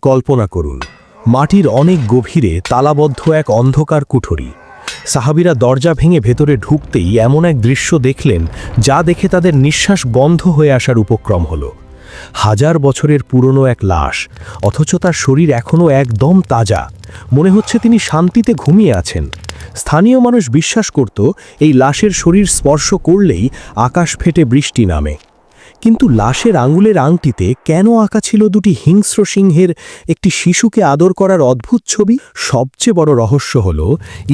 কল্পনা করুন, মাটির অনেক গভীরে তালাবদ্ধ এক অন্ধকার কুঠরি। সাহাবীরা দরজা ভেঙে ভেতরে ঢুকতেই এমন এক দৃশ্য দেখলেন যা দেখে তাদের নিঃশ্বাস বন্ধ হয়ে আসার উপক্রম হলো। হাজার বছরের পুরনো এক লাশ, অথচ তার শরীর এখনও একদম তাজা। মনে হচ্ছে তিনি শান্তিতে ঘুমিয়ে আছেন। স্থানীয় মানুষ বিশ্বাস করত এই লাশের শরীর স্পর্শ করলেই আকাশ ফেটে বৃষ্টি নামে। কিন্তু লাশের আঙুলের আংটিতে কেন আঁকা ছিল দুটি হিংস্র সিংহের একটি শিশুকে আদর করার অদ্ভুত ছবি? সবচেয়ে বড় রহস্য হল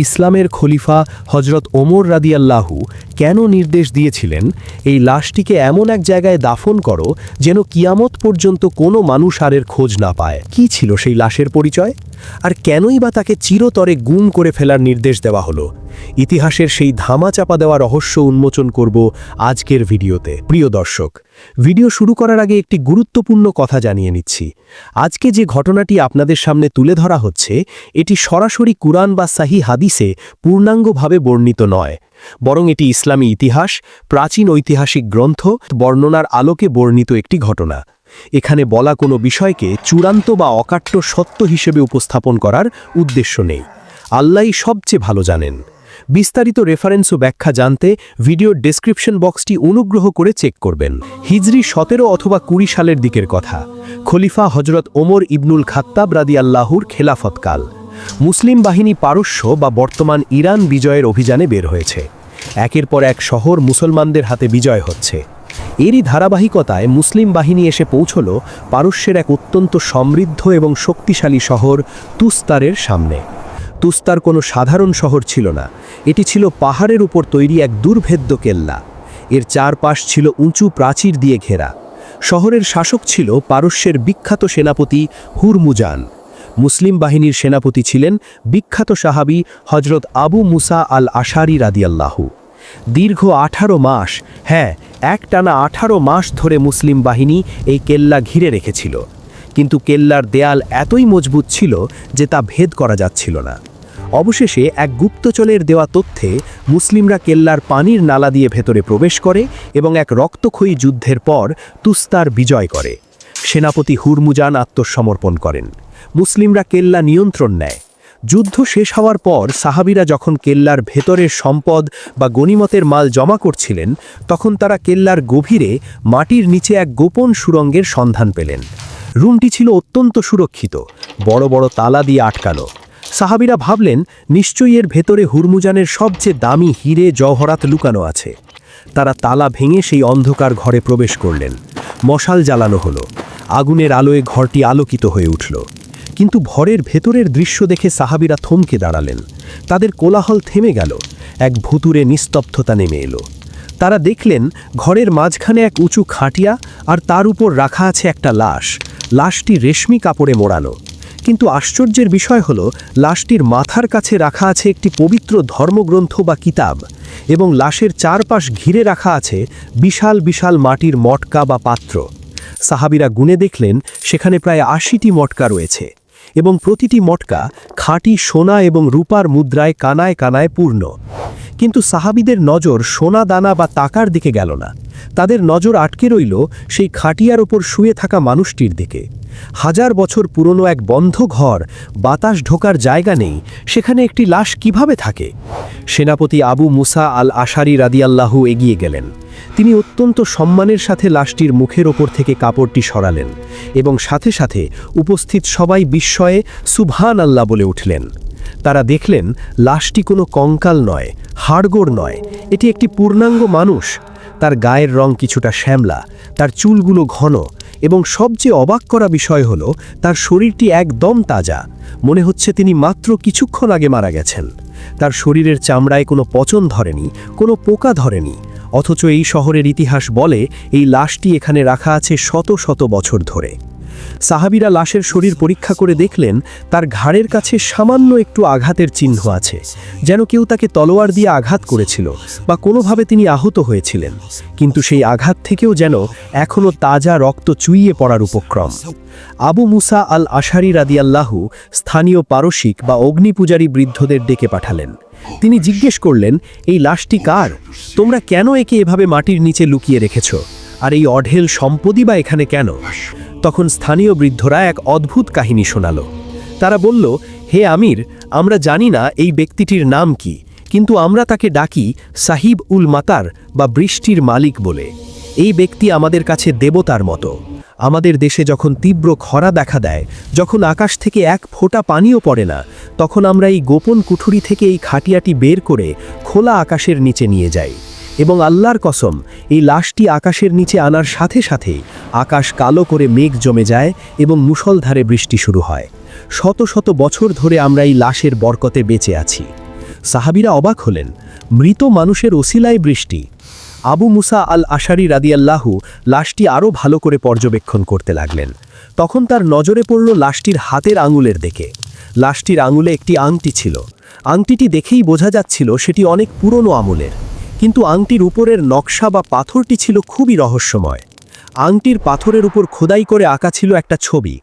ইসলামের খলিফা হজরত ওমর রাদিয়াল্লাহু কেন নির্দেশ দিয়েছিলেন এই লাশটিকে এমন এক জায়গায় দাফন করো যেন কিয়ামত পর্যন্ত কোনো মানুষ আর এর খোঁজ না পায়। কি ছিল সেই লাশের পরিচয়, আর কেনই বা তাকে চিরতরে গুম করে ফেলার নির্দেশ দেওয়া হলো? ইতিহাসের সেই ধামাচাপা দেওয়া রহস্য উন্মোচন করব আজকের ভিডিওতে। প্রিয় দর্শক, ভিডিও শুরু করার আগে একটি গুরুত্বপূর্ণ কথা জানিয়ে নিচ্ছি। আজকে যে ঘটনাটি আপনাদের সামনে তুলে ধরা হচ্ছে, এটি সরাসরি কুরআন বা সাহি হাদিসে পূর্ণাঙ্গভাবে বর্ণিত নয়, বরং এটি ইসলামী ইতিহাস, প্রাচীন ঐতিহাসিক গ্রন্থ বর্ণনার আলোকে বর্ণিত একটি ঘটনা। এখানে বলা কোনো বিষয়কে চূড়ান্ত বা অকাট্য সত্য হিসেবে উপস্থাপন করার উদ্দেশ্য নেই। আল্লাহই সবচেয়ে ভালো জানেন। বিস্তারিত রেফারেন্স ও ব্যাখ্যা জানতে ভিডিওর ডেসক্রিপশন বক্সটি অনুগ্রহ করে চেক করবেন। হিজরি 17 অথবা 20 সালের দিকের কথা। খলিফা হজরত ওমর ইবনুল খাত্তাব রাদিয়াল্লাহুর খেলাফতকাল। মুসলিম বাহিনী পারস্য বা বর্তমান ইরান বিজয়ের অভিযানে বের হয়েছে। একের পর এক শহর মুসলমানদের হাতে বিজয় হচ্ছে। এরই ধারাবাহিকতায় মুসলিম বাহিনী এসে পৌঁছল পারস্যের এক অত্যন্ত সমৃদ্ধ এবং শক্তিশালী শহর তুস্তারের সামনে। তুস্তার কোনো সাধারণ শহর ছিল না, এটি ছিল পাহাড়ের উপর তৈরি এক দুর্ভেদ্য কেল্লা। এর চারপাশ ছিল উঁচু প্রাচীর দিয়ে ঘেরা। শহরের শাসক ছিল পারস্যের বিখ্যাত সেনাপতি হুরমুজান। মুসলিম বাহিনীর সেনাপতি ছিলেন বিখ্যাত সাহাবী হজরত আবু মুসা আল আশারি রাদিয়াল্লাহু। দীর্ঘ 18 মাস, হ্যাঁ, একটানা 18 মাস ধরে মুসলিম বাহিনী এই কেল্লা ঘিরে রেখেছিল। কিন্তু কেল্লার দেয়াল এতই মজবুত ছিল যে তা ভেদ করা যাচ্ছিল না। অবশেষে এক গুপ্তচরের দেওয়া তথ্যে মুসলিমরা কেল্লার পানির নালা দিয়ে ভেতরে প্রবেশ করে এবং এক রক্তক্ষয়ী যুদ্ধের পর তুস্তার বিজয় করে। সেনাপতি হুরমুজান আত্মসমর্পণ করেন। মুসলিমরা কেল্লা নিয়ন্ত্রণ নেয়। যুদ্ধ শেষ হওয়ার পর সাহাবীরা যখন কেল্লার ভেতরের সম্পদ বা গনিমতের মাল জমা করছিলেন, তখন তারা কেল্লার গভীরে মাটির নিচে এক গোপন সুড়ঙ্গের সন্ধান পেলেন। রুমটি ছিল অত্যন্ত সুরক্ষিত, বড় বড় তালা দিয়ে আটকানো। সাহাবীরা ভাবলেন নিশ্চয়ই এর ভেতরে হুরমুজানের সবচেয়ে দামি হিরে জওহরাত লুকানো আছে। তারা তালা ভেঙে সেই অন্ধকার ঘরে প্রবেশ করলেন। মশাল জ্বালানো হলো। আগুনের আলোয় ঘরটি আলোকিত হয়ে উঠল। কিন্তু ঘরের ভেতরের দৃশ্য দেখে সাহাবীরা থমকে দাঁড়ালেন। তাদের কোলাহল থেমে গেল। এক ভুতুরে নিস্তব্ধতা নেমে এলো। তারা দেখলেন ঘরের মাঝখানে এক উঁচু খাটিয়া, আর তার উপর রাখা আছে একটা লাশ। লাশটি রেশমি কাপড়ে মোড়ানো। কিন্তু আশ্চর্যের বিষয় হল, লাশটির মাথার কাছে রাখা আছে একটি পবিত্র ধর্মগ্রন্থ বা কিতাব, এবং লাশের চারপাশ ঘিরে রাখা আছে বিশাল বিশাল মাটির মটকা বা পাত্র। সাহাবীরা গুনে দেখলেন সেখানে প্রায় 80টি মটকা রয়েছে, এবং প্রতিটি মটকা খাঁটি সোনা এবং রূপার মুদ্রায় কানায় কানায় পূর্ণ। কিন্তু সাহাবীদের নজর সোনা দানা বা টাকার দিকে গেল না। তাদের নজর আটকে রইল সেই খাটিয়ার ওপর শুয়ে থাকা মানুষটির দিকে। হাজার বছর পুরনো এক বন্ধ ঘর, বাতাস ঢোকার জায়গা নেই, সেখানে একটি লাশ কিভাবে থাকে? সেনাপতি আবু মুসা আল আশারি রাদিয়াল্লাহু এগিয়ে গেলেন। তিনি অত্যন্ত সম্মানের সাথে লাশটির মুখের ওপর থেকে কাপড়টি সরালেন, এবং সাথে সাথে উপস্থিত সবাই বিস্ময়ে সুবহান আল্লাহ বলে উঠলেন। তারা দেখলেন লাশটি কোনো কঙ্কাল নয়, হাড়গোড় নয়, এটি একটি পূর্ণাঙ্গ মানুষ। তার গায়ের রং কিছুটা শ্যামলা, তার চুলগুলো ঘন, এবং সবচেয়ে অবাক করা বিষয় হলো তার শরীরটি একদম তাজা। মনে হচ্ছে তিনি মাত্র কিছুক্ষণ আগে মারা গেছেন। তার শরীরের চামড়ায় কোনো পচন ধরেনি, কোনো পোকা ধরেনি। অথচ এই শহরের ইতিহাস বলে এই লাশটি এখানে রাখা আছে শত শত বছর ধরে। সাহাবীরা লাশের শরীর পরীক্ষা করে দেখলেন তার ঘাড়ের কাছে সামান্য একটু আঘাতের চিহ্ন আছে, যেন কেউ তাকে তলোয়ার দিয়ে আঘাত করেছিল বা কোনোভাবে তিনি আহত হয়েছিলেন। কিন্তু সেই আঘাত থেকেও যেন এখনও তাজা রক্ত চুইয়ে পড়ার উপক্রম। আবু মুসা আল আশারি রাদিয়াল্লাহু স্থানীয় পারসিক বা অগ্নিপূজারী বৃদ্ধদের ডেকে পাঠালেন। তিনি জিজ্ঞেস করলেন, এই লাশটি কার? তোমরা কেন একে এভাবে মাটির নিচে লুকিয়ে রেখেছ? আর এই অঢেল সম্পদই বা এখানে কেন? তখন স্থানীয় বৃদ্ধরা এক অদ্ভুত কাহিনী শোনালো। তারা বলল, হে আমির, আমরা জানি না এই ব্যক্তিটির নাম কি, কিন্তু আমরা তাকে ডাকি সাহিব উল মাতার বা বৃষ্টির মালিক বলে। এই ব্যক্তি আমাদের কাছে দেবতার মতো। আমাদের দেশে যখন তীব্র খরা দেখা দেয়, যখন আকাশ থেকে এক ফোঁটা পানিও পড়ে না, তখন আমরা এই গোপন কুঠুরি থেকে এই খাটিয়াটি বের করে খোলা আকাশের নিচে নিয়ে যাই, এবং আল্লাহর কসম, এই লাশটি আকাশের নিচে আনার সাথে সাথেই আকাশ কালো করে মেঘ জমে যায় এবং মুষলধারে বৃষ্টি শুরু হয়। শত শত বছর ধরে আমরা এই লাশের বরকতে বেঁচে আছি। সাহাবীরা অবাক হলেন, মৃত মানুষের ওসিলায় বৃষ্টি। আবু মুসা আল আশারি রাদিয়াল্লাহু লাশটি আরও ভালো করে পর্যবেক্ষণ করতে লাগলেন। তখন তার নজরে পড়ল লাশটির হাতের আঙুলের দিকে। লাশটির আঙুলে একটি আংটি ছিল। আংটিটি দেখেই বোঝা যাচ্ছিল সেটি অনেক পুরনো আমলের, কিন্তু আংটির উপরের নকশা বা পাথরটি ছিল খুবই রহস্যময়। আংটির পাথরের উপর খোদাই করে আঁকা ছিল একটা ছবি।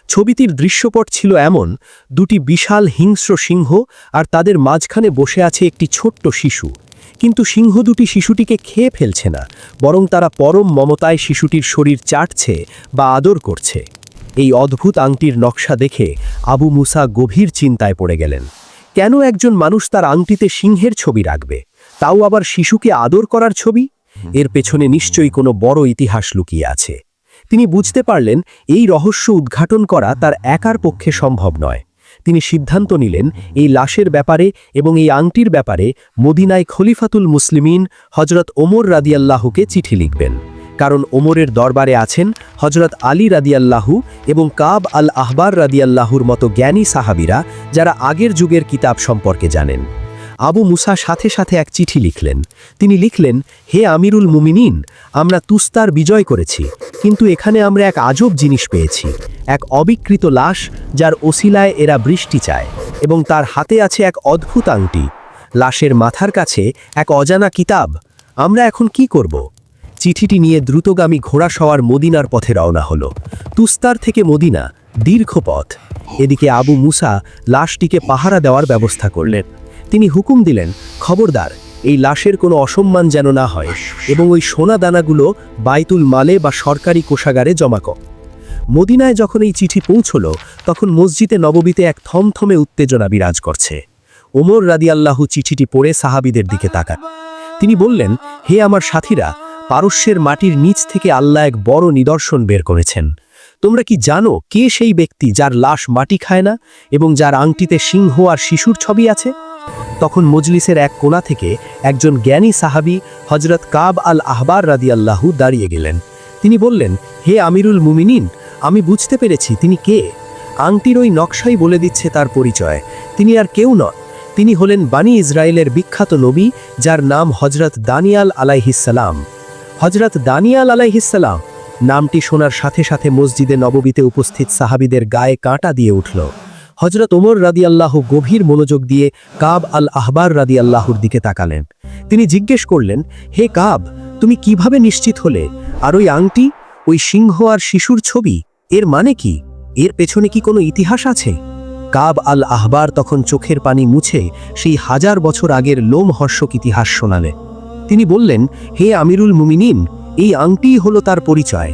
ছবিটির দৃশ্যপট ছিল এমন, দুটি বিশাল হিংস্র সিংহ, আর তাদের মাঝখানে বসে আছে একটি ছোট্ট শিশু। কিন্তু সিংহ দুটি শিশুটিকে খেয়ে ফেলছে না, বরং তারা পরম মমতায় শিশুটির শরীর চাটছে বা আদর করছে। এই অদ্ভুত আংটির নকশা দেখে আবু মুসা গভীর চিন্তায় পড়ে গেলেন। কেন একজন মানুষ তার আংটিতে সিংহের ছবি রাখবে, তাও আবার শিশুকে আদর করার ছবি? এর পেছনে নিশ্চয়ই কোনো বড় ইতিহাস লুকিয়ে আছে। তিনি বুঝতে পারলেন এই রহস্য উদ্ঘাটন করা তার একার পক্ষে সম্ভব নয়। তিনি সিদ্ধান্ত নিলেন এই লাশের ব্যাপারে এবং এই আংটির ব্যাপারে মদিনায় খলিফাতুল মুসলিমিন হজরত ওমর রাদিয়াল্লাহুকে চিঠি লিখবেন, কারণ ওমরের দরবারে আছেন হজরত আলী রাদিয়াল্লাহু এবং কাব আল আহবার রাদিয়াল্লাহুর মতো জ্ঞানী সাহাবীরা, যারা আগের যুগের কিতাব সম্পর্কে জানেন। আবু মুসা সাথে সাথে এক চিঠি লিখলেন। তিনি লিখলেন, হে আমিরুল মুমিনিন, আমরা তুস্তার বিজয় করেছি, কিন্তু এখানে আমরা এক আজব জিনিস পেয়েছি, এক অবিকৃত লাশ যার ওসিলায় এরা বৃষ্টি চায়, এবং তার হাতে আছে এক অদ্ভুত আংটি। লাশের মাথার কাছে এক অজানা কিতাব। আমরা এখন কি করব? চিঠিটি নিয়ে দ্রুতগামী ঘোড়া সওয়ার মদিনার পথে রওনা হলো। তুস্তার থেকে মদিনা দীর্ঘ পথ। এদিকে আবু মুসা লাশটিকে পাহারা দেওয়ার ব্যবস্থা করলেন। তিনি হুকুম দিলেন, খবরদার, এই লাশের কোনো অসম্মান যেন না হয়, এবং ওই সোনা দানাগুলো বাইতুল মালে বা সরকারি কোষাগারে জমা কর। মদিনায় যখন এই চিঠি পৌঁছল, তখন মসজিদে নববীতে এক থমথমে উত্তেজনা বিরাজ করছে। ওমর রাদিয়াল্লাহু চিঠিটি পড়ে সাহাবীদের দিকে তাকান। তিনি বললেন, হে আমার সাথীরা, পারস্যের মাটির নিচ থেকে আল্লাহ এক বড় নিদর্শন বের করেছেন। তোমরা কি জানো কে সেই ব্যক্তি যার লাশ মাটি খায় না এবং যার আংটিতে সিংহ আর শিশুর ছবি আছে? তখন মজলিসের এক কোণা থেকে একজন জ্ঞানী সাহাবী হজরত কাব আল আহবার রাদিয়াল্লাহু দাঁড়িয়ে গেলেন। তিনি বললেন, হে আমিরুল মুমিনিন, আমি বুঝতে পেরেছি তিনি কে। আংটির ওই নকশাই বলে দিচ্ছে তার পরিচয়। তিনি আর কেউ নন, তিনি হলেন বানি ইসরায়েলের বিখ্যাত নবী, যার নাম হজরত দানিয়াল আলাইহিসসালাম। হজরত দানিয়াল আলাইহিসসালাম নামটি শোনার সাথে সাথে মসজিদে নববীতে উপস্থিত সাহাবীদের গায়ে কাঁটা দিয়ে উঠল। হজরত ওমর রাদিয়াল্লাহু গভীর মনোযোগ দিয়ে কাব আল আহবার রাদিয়াল্লাহুর দিকে তাকালেন। তিনি জিজ্ঞেস করলেন, হে কাব, তুমি কিভাবে নিশ্চিত হলে? আর ওই আংটি, ওই সিংহ আর শিশুর ছবি, এর মানে কি? এর পেছনে কি কোনো ইতিহাস আছে? কাব আল আহবার তখন চোখের পানি মুছে সেই 1000 বছর আগের লোমহর্ষক ইতিহাস শোনালেন। তিনি বললেন, হে আমিরুল মুমিনিন, এই আংটিই হলো তার পরিচয়।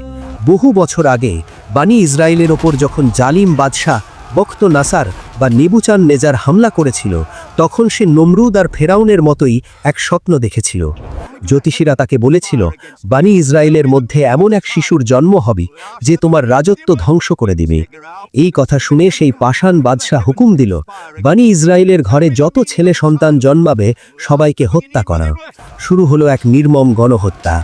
বহু বছর আগে বানি ইসরায়েলের ওপর যখন জালিম বাদশাহ বখত নাসার বা নেবুচান নেজার হামলা করেছিল, তখন সে নমরুদ আর ফেরাউনের মতোই এক স্বপ্ন দেখেছিল। জ্যোতিষীরা তাকে বলেছিল, বানি ইসরায়েলের মধ্যে এমন এক শিশুর জন্ম হবে যে তোমার রাজত্ব ধ্বংস করে দিবে। এই কথা শুনে সেই পাষাণ বাদশাহ হুকুম দিল, বানি ইসরায়েলের ঘরে যত ছেলে সন্তান জন্মাবে সবাইকে হত্যা করা। শুরু হলো এক নির্মম গণহত্যা।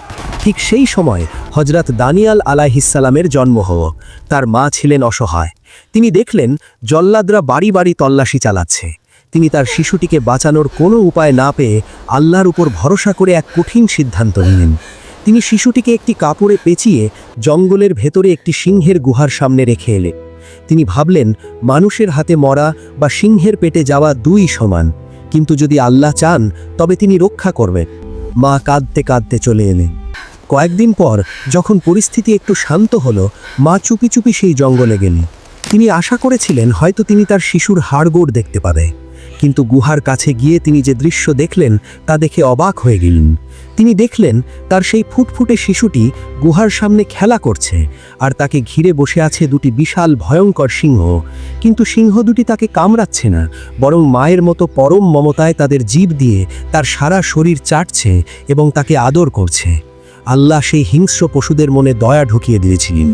ঠিক সেই সময় হজরত দানিয়াল আলাইহিসসালামের জন্ম হলো। তার মা ছিলেন অসহায়। তিনি দেখলেন জল্লাদরা বাড়ি বাড়ি তল্লাশি চালাচ্ছে। তিনি তার শিশুটিকে বাঁচানোর কোনো উপায় না পেয়ে আল্লাহর উপর ভরসা করে এক কঠিন সিদ্ধান্ত নিলেন। তিনি শিশুটিকে একটি কাপড়ে পেঁচিয়ে জঙ্গলের ভেতরে একটি সিংহের গুহার সামনে রেখে এলেন। তিনি ভাবলেন, মানুষের হাতে মরা বা সিংহের পেটে যাওয়া দুই সমান, কিন্তু যদি আল্লাহ চান তবে তিনি রক্ষা করবেন। মা কাঁদতে কাঁদতে চলে এলেন। কয়েকদিন পর যখন পরিস্থিতি একটু শান্ত হলো, মা চুপি চুপি সেই জঙ্গলে গেলেন। তিনি আশা করেছিলেন হয়তো তিনি তার শিশুর হাড়গোড় দেখতে পাবে, কিন্তু গুহার কাছে গিয়ে তিনি যে দৃশ্য দেখলেন তা দেখে অবাক হয়ে গেলেন। তিনি দেখলেন তার সেই ফুটফুটে শিশুটি গুহার সামনে খেলা করছে, আর তাকে ঘিরে বসে আছে দুটি বিশাল ভয়ঙ্কর সিংহ। কিন্তু সিংহ দুটি তাকে কামড়াচ্ছে না, বরং মায়ের মতো পরম মমতায় তাদের জিভ দিয়ে তার সারা শরীর চাটছে এবং তাকে আদর করছে। আল্লাহ সেই হিংস্র পশুদের মনে দয়া ঢুকিয়ে দিয়েছিলেন।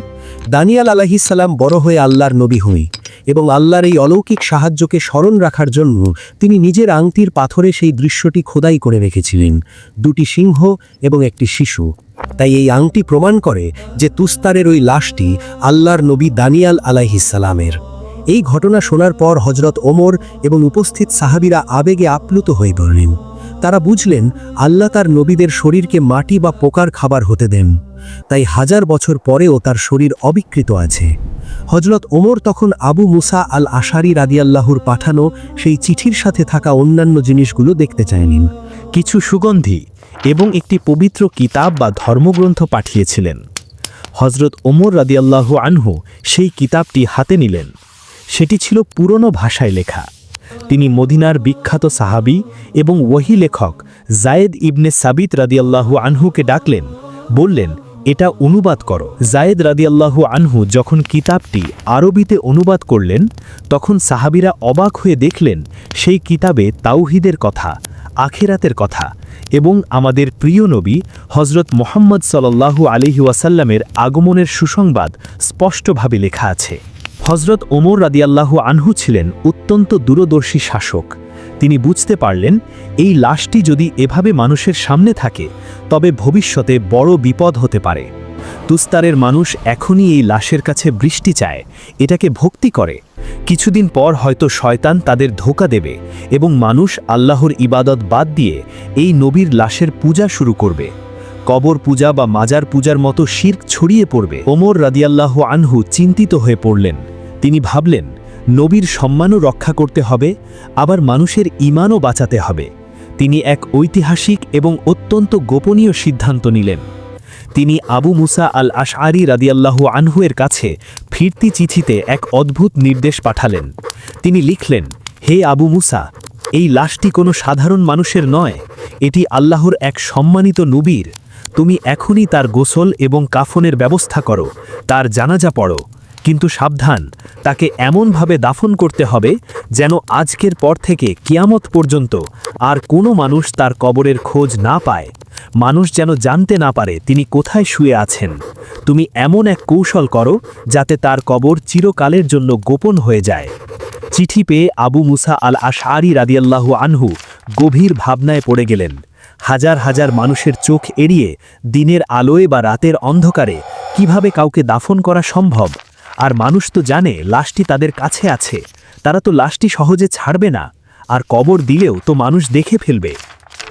দানিয়াল আলাইহিস সালাম বড় হয়ে আল্লাহর নবী হই এবং আল্লাহর এই অলৌকিক সাহায্যকে স্মরণ রাখার জন্য তিনি নিজের আংটির পাথরে সেই দৃশ্যটি খোদাই করে রেখেছিলেন, দুটি সিংহ এবং একটি শিশু। তাই এই আংটি প্রমাণ করে যে তুস্তারের ওই লাশটি আল্লাহর নবী দানিয়াল আলাইহিস সালামের। এই ঘটনা শোনার পর হজরত ওমর এবং উপস্থিত সাহাবীরা আবেগে আপ্লুত হয়ে পড়লেন। তারা বুঝলেন আল্লাহ তার নবীদের শরীরকে মাটি বা পোকার খাবার হতে দেন, তাই 1000 বছর পরেও তার শরীর অবিকৃত আছে। হজরত ওমর তখন আবু মুসা আল আশারি রাদিয়াল্লাহুর পাঠানো সেই চিঠির সাথে থাকা অন্যান্য জিনিসগুলো দেখতে চাইলেন। কিছু সুগন্ধি এবং একটি পবিত্র কিতাব বা ধর্মগ্রন্থ পাঠিয়েছিলেন। হজরত ওমর রাদিয়াল্লাহু আনহু সেই কিতাবটি হাতে নিলেন। সেটি ছিল পুরনো ভাষায় লেখা। তিনি মদিনার বিখ্যাত সাহাবী এবং ওহী লেখক জায়েদ ইবনে সাবিত রাদিয়াল্লাহু আনহুকে ডাকলেন, বললেন, এটা অনুবাদ করো। জায়েদ রাদিয়াল্লাহু আনহু যখন কিতাবটি আরবিতে অনুবাদ করলেন, তখন সাহাবীরা অবাক হয়ে দেখলেন সেই কিতাবে তাওহীদের কথা, আখিরাতের কথা এবং আমাদের প্রিয় নবী হজরত মুহাম্মদ সাল্লাল্লাহু আলাইহি ওয়াসাল্লামের আগমনের সুসংবাদ স্পষ্টভাবে লেখা আছে। হজরত ওমর রাদিয়াল্লাহু আনহু ছিলেন অত্যন্ত দূরদর্শী শাসক। তিনি বুঝতে পারলেন এই লাশটি যদি এভাবে মানুষের সামনে থাকে তবে ভবিষ্যতে বড় বিপদ হতে পারে। তুস্তারের মানুষ এখনই এই লাশের কাছে বৃষ্টি চায়, এটাকে ভক্তি করে। কিছুদিন পর হয়তো শয়তান তাদের ধোঁকা দেবে এবং মানুষ আল্লাহর ইবাদত বাদ দিয়ে এই নবীর লাশের পূজা শুরু করবে। কবর পূজা বা মাজার পূজার মতো শিরক ছড়িয়ে পড়বে। ওমর রাদিয়াল্লাহু আনহু চিন্তিত হয়ে পড়লেন। তিনি ভাবলেন, নবীর সম্মানও রক্ষা করতে হবে, আবার মানুষের ঈমানও বাঁচাতে হবে। তিনি এক ঐতিহাসিক এবং অত্যন্ত গোপনীয় সিদ্ধান্ত নিলেন। তিনি আবু মুসা আল আশআরি রাদিয়াল্লাহু আনহুয়ের কাছে ফিরতি চিঠিতে এক অদ্ভুত নির্দেশ পাঠালেন। তিনি লিখলেন, হে আবু মুসা, এই লাশটি কোনো সাধারণ মানুষের নয়, এটি আল্লাহর এক সম্মানিত নবীর। তুমি এখনই তার গোসল এবং কাফনের ব্যবস্থা করো, তার জানাজা পড়ো, কিন্তু সাবধান, তাকে এমনভাবে দাফন করতে হবে যেন আজকের পর থেকে কিয়ামত পর্যন্ত আর কোনো মানুষ তার কবরের খোঁজ না পায়। মানুষ যেন জানতে না পারে তিনি কোথায় শুয়ে আছেন। তুমি এমন এক কৌশল করো যাতে তার কবর চিরকালের জন্য গোপন হয়ে যায়। চিঠি পেয়ে আবু মুসা আল আশআরি রাদিয়াল্লাহু আনহু গভীর ভাবনায় পড়ে গেলেন। হাজার হাজার মানুষের চোখ এড়িয়ে দিনের আলোয় বা রাতের অন্ধকারে কিভাবে কাউকে দাফন করা সম্ভব? আর মানুষ তো জানে লাশটি তাদের কাছে আছে, তারা তো লাশটি সহজে ছাড়বে না, আর কবর দিলেও তো মানুষ দেখে ফেলবে।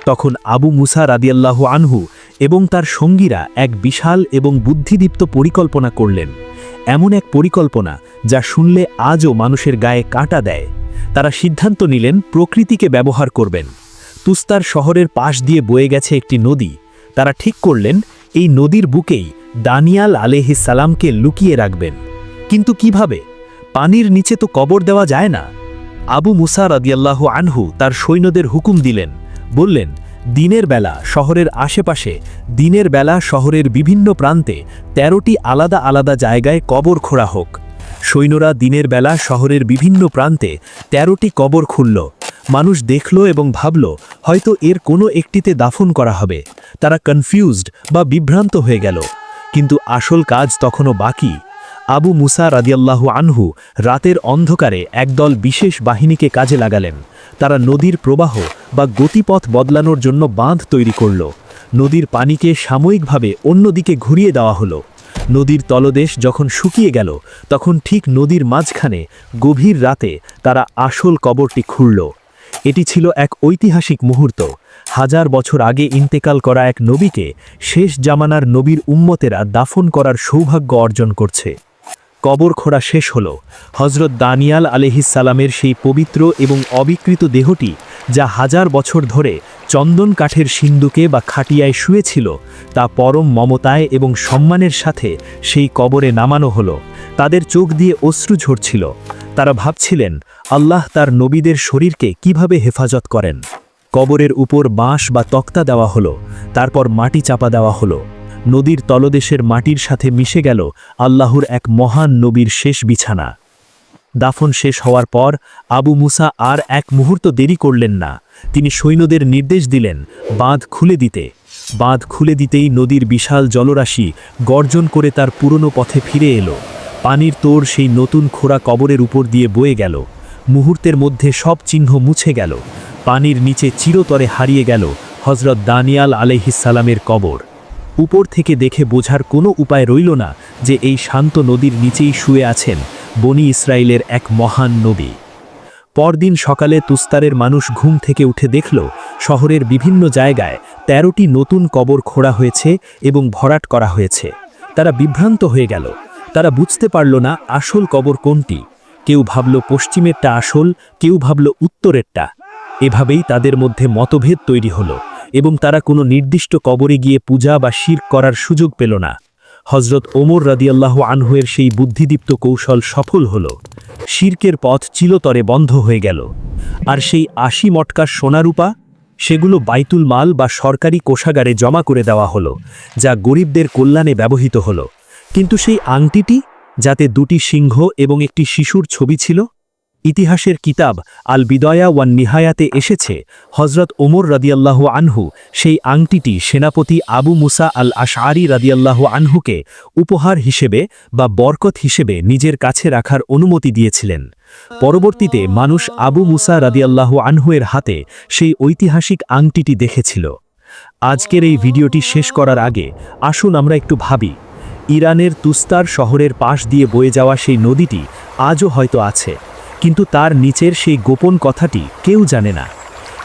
তখন আবু মুসা রাদিয়াল্লাহু আনহু এবং তার সঙ্গীরা এক বিশাল এবং বুদ্ধিদীপ্ত পরিকল্পনা করলেন। এমন এক পরিকল্পনা যা শুনলে আজও মানুষের গায়ে কাঁটা দেয়। তারা সিদ্ধান্ত নিলেন প্রকৃতিকে ব্যবহার করবেন। তুস্তার শহরের পাশ দিয়ে বয়ে গেছে একটি নদী। তারা ঠিক করলেন এই নদীর বুকেই দানিয়াল আলাইহিস সালামকে লুকিয়ে রাখবেন। কিন্তু কিভাবে? পানির নিচে তো কবর দেওয়া যায় না। আবু মুসা রাদিয়াল্লাহু আনহু তার সৈন্যদের হুকুম দিলেন, বললেন, দিনের বেলা শহরের আশেপাশে, দিনের বেলা শহরের বিভিন্ন প্রান্তে 13টি আলাদা আলাদা জায়গায় কবর খোঁড়া হোক। সৈন্যরা দিনের বেলা শহরের বিভিন্ন প্রান্তে 13টি কবর খুলল। মানুষ দেখল এবং ভাবল হয়তো এর কোনো একটিতে দাফন করা হবে। তারা কনফিউজড বা বিভ্রান্ত হয়ে গেল। কিন্তু আসল কাজ তখনও বাকি। আবু মুসা রাদিয়াল্লাহু আনহু রাতের অন্ধকারে একদল বিশেষ বাহিনীকে কাজে লাগালেন। তারা নদীর প্রবাহ বা গতিপথ বদলানোর জন্য বাঁধ তৈরি করল। নদীর পানিকে সাময়িকভাবে অন্যদিকে ঘুরিয়ে দেওয়া হলো। নদীর তলদেশ যখন শুকিয়ে গেল, তখন ঠিক নদীর মাঝখানে গভীর রাতে তারা আসল কবরটি খুঁড়ল। এটি ছিল এক ঐতিহাসিক মুহূর্ত। 1000 বছর আগে ইন্তেকাল করা এক নবীকে শেষ জামানার নবীর উম্মতেরা দাফন করার সৌভাগ্য অর্জন করছে। কবর খোঁড়া শেষ হল। হজরত দানিয়াল আলাইহিস সালামের সেই পবিত্র এবং অবিকৃত দেহটি, যা 1000 বছর ধরে চন্দন কাঠের সিন্দুকে বা খাটিয়ায় শুয়েছিল, তা পরম মমতায় এবং সম্মানের সাথে সেই কবরে নামানো হলো। তাদের চোখ দিয়ে অশ্রু ঝরছিল। তারা ভাবছিলেন আল্লাহ তার নবীদের শরীরকে কিভাবে হেফাজত করেন। কবরের উপর বাঁশ বা তক্তা দেওয়া হলো, তারপর মাটি চাপা দেওয়া হলো। নদীর তলদেশের মাটির সাথে মিশে গেল আল্লাহর এক মহান নবীর শেষ বিছানা। দাফন শেষ হওয়ার পর আবু মুসা আর এক মুহূর্ত দেরি করলেন না। তিনি সৈন্যদের নির্দেশ দিলেন বাঁধ খুলে দিতে। বাঁধ খুলে দিতেই নদীর বিশাল জলরাশি গর্জন করে তার পুরনো পথে ফিরে এলো। পানির তোড় সেই নতুন খোঁড়া কবরের উপর দিয়ে বয়ে গেল। মুহূর্তের মধ্যে সব চিহ্ন মুছে গেল। পানির নিচে চিরতরে হারিয়ে গেল হজরত দানিয়াল আলাইহিসসালামের কবর। উপর থেকে দেখে বোঝার কোনো উপায় রইল না যে এই শান্ত নদীর নিচেই শুয়ে আছেন বনি ইসরায়েলের এক মহান নবী। পরদিন সকালে তুস্তারের মানুষ ঘুম থেকে উঠে দেখল শহরের বিভিন্ন জায়গায় ১৩টি নতুন কবর খোঁড়া হয়েছে এবং ভরাট করা হয়েছে। তারা বিভ্রান্ত হয়ে গেল। তারা বুঝতে পারল না আসল কবর কোনটি। কেউ ভাবল পশ্চিমেরটা আসল, কেউ ভাবল উত্তরেরটা। এভাবেই তাদের মধ্যে মতভেদ তৈরি হলো এবং তারা কোনো নির্দিষ্ট কবরে গিয়ে পূজা বা শিরক করার সুযোগ পেল না। হজরত ওমর রাদিয়াল্লাহু আনহুয়ের সেই বুদ্ধিদীপ্ত কৌশল সফল হল। শিরকের পথ চিরতরে বন্ধ হয়ে গেল। আর সেই ৮০ মটকার সোনারূপা, সেগুলো বাইতুল মাল বা সরকারি কোষাগারে জমা করে দেওয়া হলো, যা গরিবদের কল্যাণে ব্যবহৃত হলো। কিন্তু সেই আংটিটি, যাতে ২টি সিংহ এবং একটি শিশুর ছবি ছিল, ইতিহাসের কিতাব আল বিদয়া ওয়ান নিহায়াতে এসেছে হজরত ওমর রাদিয়াল্লাহু আনহু সেই আংটিটি সেনাপতি আবু মুসা আল আশআরি রাদিয়াল্লাহু আনহুকে উপহার হিসেবে বা বরকত হিসেবে নিজের কাছে রাখার অনুমতি দিয়েছিলেন। পরবর্তীতে মানুষ আবু মুসা রাদিয়াল্লাহু আনহুয়ের হাতে সেই ঐতিহাসিক আংটিটি দেখেছিল। আজকের এই ভিডিওটি শেষ করার আগে আসুন আমরা একটু ভাবি, ইরানের তুস্তার শহরের পাশ দিয়ে বয়ে যাওয়া সেই নদীটি আজও হয়তো আছে, কিন্তু তার নিচের সেই গোপন কথাটি কেউ জানে না।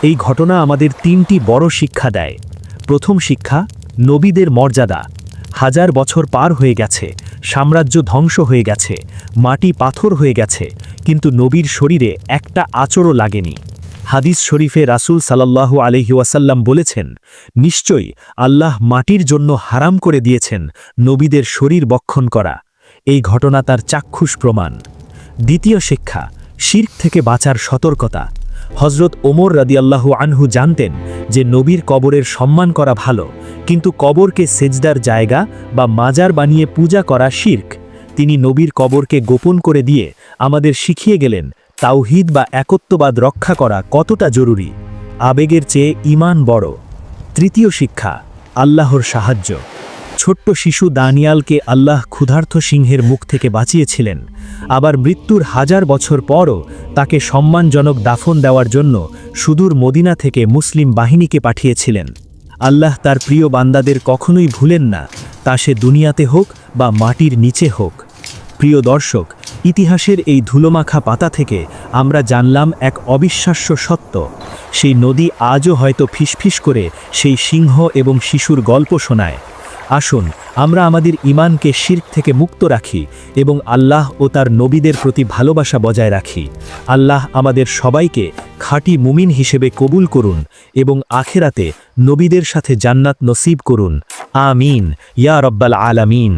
এই ঘটনা আমাদের ৩টি বড় শিক্ষা দেয়। প্রথম শিক্ষা, নবীদের মর্যাদা। ১০০০ বছর পার হয়ে গেছে, সাম্রাজ্য ধ্বংস হয়ে গেছে, মাটি পাথর হয়ে গেছে, কিন্তু নবীর শরীরে একটা আঁচড়ও লাগেনি। হাদিস শরীফে রাসূল সাল্লাল্লাহু আলাইহি ওয়াসাল্লাম বলেছেন, নিশ্চয়ই আল্লাহ মাটির জন্য হারাম করে দিয়েছেন নবীদের শরীর বক্ষণ করা। এই ঘটনা তার চাক্ষুষ প্রমাণ। দ্বিতীয় শিক্ষা, শিরক থেকে বাঁচার সতর্কতা। হজরত ওমর রাদিয়াল্লাহু আনহু জানতেন যে নবীর কবরের সম্মান করা ভালো, কিন্তু কবরকে সেজদার জায়গা বা মাজার বানিয়ে পূজা করা শিরক। তিনি নবীর কবরকে গোপন করে দিয়ে আমাদের শিখিয়ে গেলেন তাওহীদ বা একত্ববাদ রক্ষা করা কতটা জরুরি। আবেগের চেয়ে ঈমান বড়। তৃতীয় শিক্ষা, আল্লাহর সাহায্য। ছোট্ট শিশু দানিয়ালকে আল্লাহ ক্ষুধার্ত সিংহের মুখ থেকে বাঁচিয়েছিলেন। আবার মৃত্যুর ১০০০ বছর পরও তাকে সম্মানজনক দাফন দেওয়ার জন্য সুদূর মদিনা থেকে মুসলিম বাহিনীকে পাঠিয়েছিলেন। আল্লাহ তার প্রিয় বান্দাদের কখনোই ভুলেন না, তা সে দুনিয়াতে হোক বা মাটির নিচে হোক। প্রিয় দর্শক, ইতিহাসের এই ধুলোমাখা পাতা থেকে আমরা জানলাম এক অবিশ্বাস্য সত্য। সেই নদী আজও হয়তো ফিসফিস করে সেই সিংহ এবং শিশুর গল্প শোনায়। আসুন আমরা আমাদের ঈমানকে শিরক থেকে মুক্ত রাখি এবং আল্লাহ ও তার নবীদের প্রতি ভালোবাসা বজায় রাখি। আল্লাহ আমাদের সবাইকে খাঁটি মুমিন হিসেবে কবুল করুন এবং আখেরাতে নবীদের সাথে জান্নাত নসিব করুন। আমিন ইয়া রব্বাল আলামিন।